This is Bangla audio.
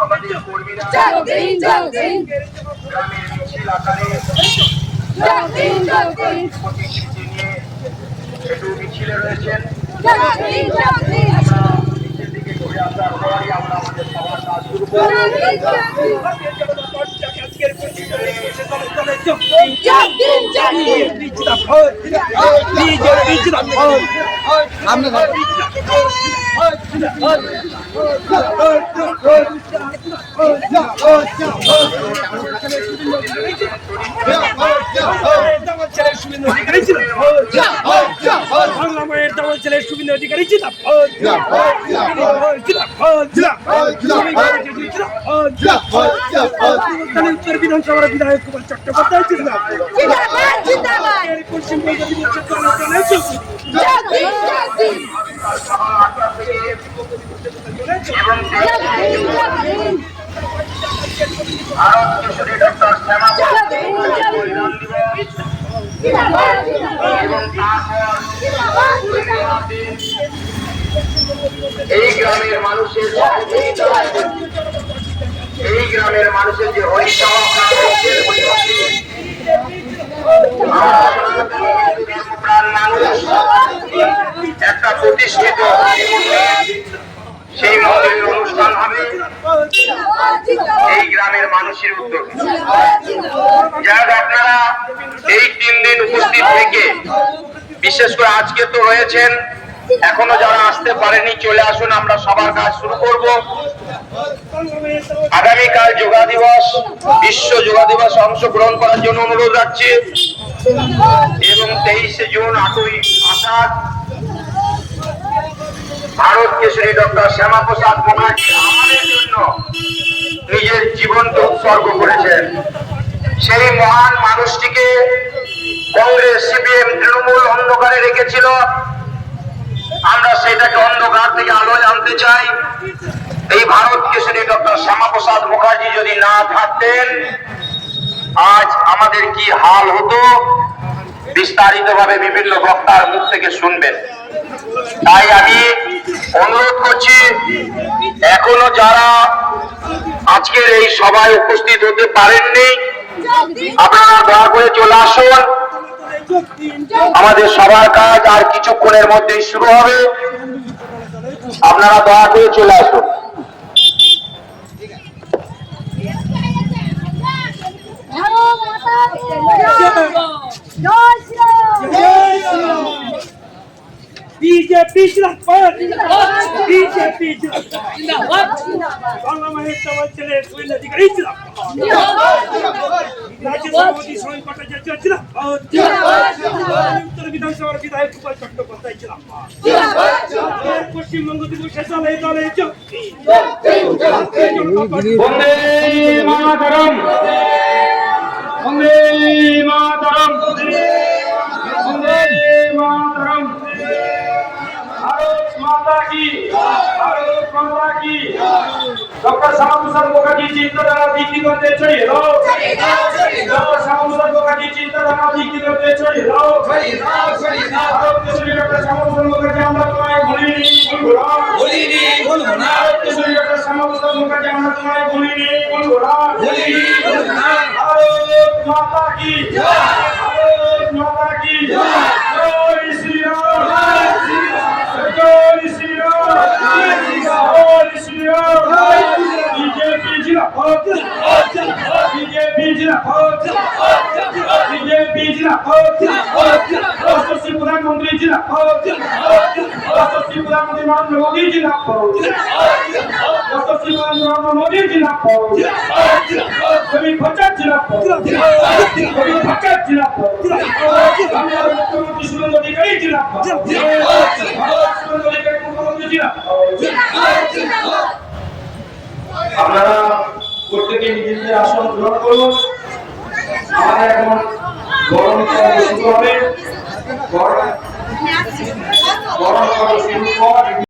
আমাদের কর্মীরা গ্রামের মিছিল আকারে একটু মিছিলে রয়েছেন। মিছিল দিকে ঘুরে আসার পরই আমরা আমাদের সবার কাজ শুরু করব। বিধানসভার বিধায়ক কুমার চট্টোপাধ্যায় পশ্চিমবঙ্গ এই গ্রামের মানুষের যে একটা প্রতিষ্ঠিত সেই মন্দিরের অনুষ্ঠান হবে এই গ্রামের মানুষের উদ্যোগে। যারা আপনারা এই 3 দিন উপস্থিত থেকে বিশেষ করে আজকে তো রয়েছেন, এখনো যারা আসতে পারেনি চলে আসুন, আমরা সবার কাজ শুরু করব। আগামীকাল যোগা দিবস, বিশ্ব যোগা দিবসে অংশগ্রহণ করার জন্য অনুরোধ রাখছি এবং 23শে জুন 8ই আষাঢ় ভারত কেশরী ডক্টর শ্যামাপ্রসাদ মুখার্জি আমাদের জন্য নিজের জীবনকে উৎসর্গ করেছেন। সেই মহান মানুষটিকে কংগ্রেস, সিপিএম, তৃণমূল অন্ধকারে রেখেছিল। আমরা সেটাকে অন্ধকার থেকে আলোয় আনতে চাই। এই ভারত কেশরী ডক্টর শ্যামাপ্রসাদ মুখার্জি যদি না থাকতেন আজ আমাদের কি হাল হতো বিস্তারিত ভাবে বিভিন্ন বক্তার মুখ থেকে শুনবেন। তাই আমি অনুরোধ করছি, এখনো যারা আজকের এই সভায় উপস্থিত হতে পারেননি আপনারা দয়া করে চলে আসুন। আমাদের সবার কাজ আর কিছুক্ষণের মধ্যেই শুরু হবে, আপনারা দয়া করে চলে আসুন। बीजेपी जिंदाबाद, बीजेपी जिंदाबाद, बांग्ला माहेर चावल चले सुविधा अधिकारी जिंदाबाद, राज्यसभा मोदी श्रम भट्टाचार्य जिंदाबाद, उत्तर विधानसभा विधायक कुमार चट्टोपाध्याय जिंदाबाद, पश्चिम बंग दिवस चले चले वंदे मातरम, वंदे मातरम, वंदे मातरम। भारत माता की, भारत माता की। डॉक्टर श्यामाप्रसाद मुखार्जी चिंताधारा बिक्री करते चाहिए लो, डॉक्टर श्यामाप्रसाद मुखार्जी चिंताधारा बिक्री करते चाहिए लो। भारत केशरी डॉक्टर श्यामाप्रसाद मुखार्जी আমরা তোমায় ভুলিনি ভুলবো না। भारत केशरी डॉक्टर श्यामाप्रसाद मुखार्जी আমরা তোমায় ভুলিনি ভুলবো না। भारत माता की, भारत माता की। जय श्री राम, जय श्री राम, जय श्री राम। बीजेपी जिंदाबाद, बीजेपी जिंदाबाद, बीजेपी जिंदाबाद। यशस्वी प्रधानमंत्री जिंदाबाद, यशस्वी प्रधानमंत्री नरेंद्र मोदी जिंदाबाद, यशस्वी प्रधानमंत्री नरेंद्र मोदी जिंदाबाद। सभी भट्टाचार्य जिंदाबाद, सभी भट्टाचार्य जिंदाबाद। बांग्लादेश मुख्यमंत्री शुभेंदु अधिकारी जिंदाबाद, शुभेंदु अधिकारी मुख्यमंत्री जिंदाबाद। আপনারা প্রত্যেকে নিজেদের আসন গ্রহণ করুন। আমাদের এখন গরম শুরু হবে। গরম শুরু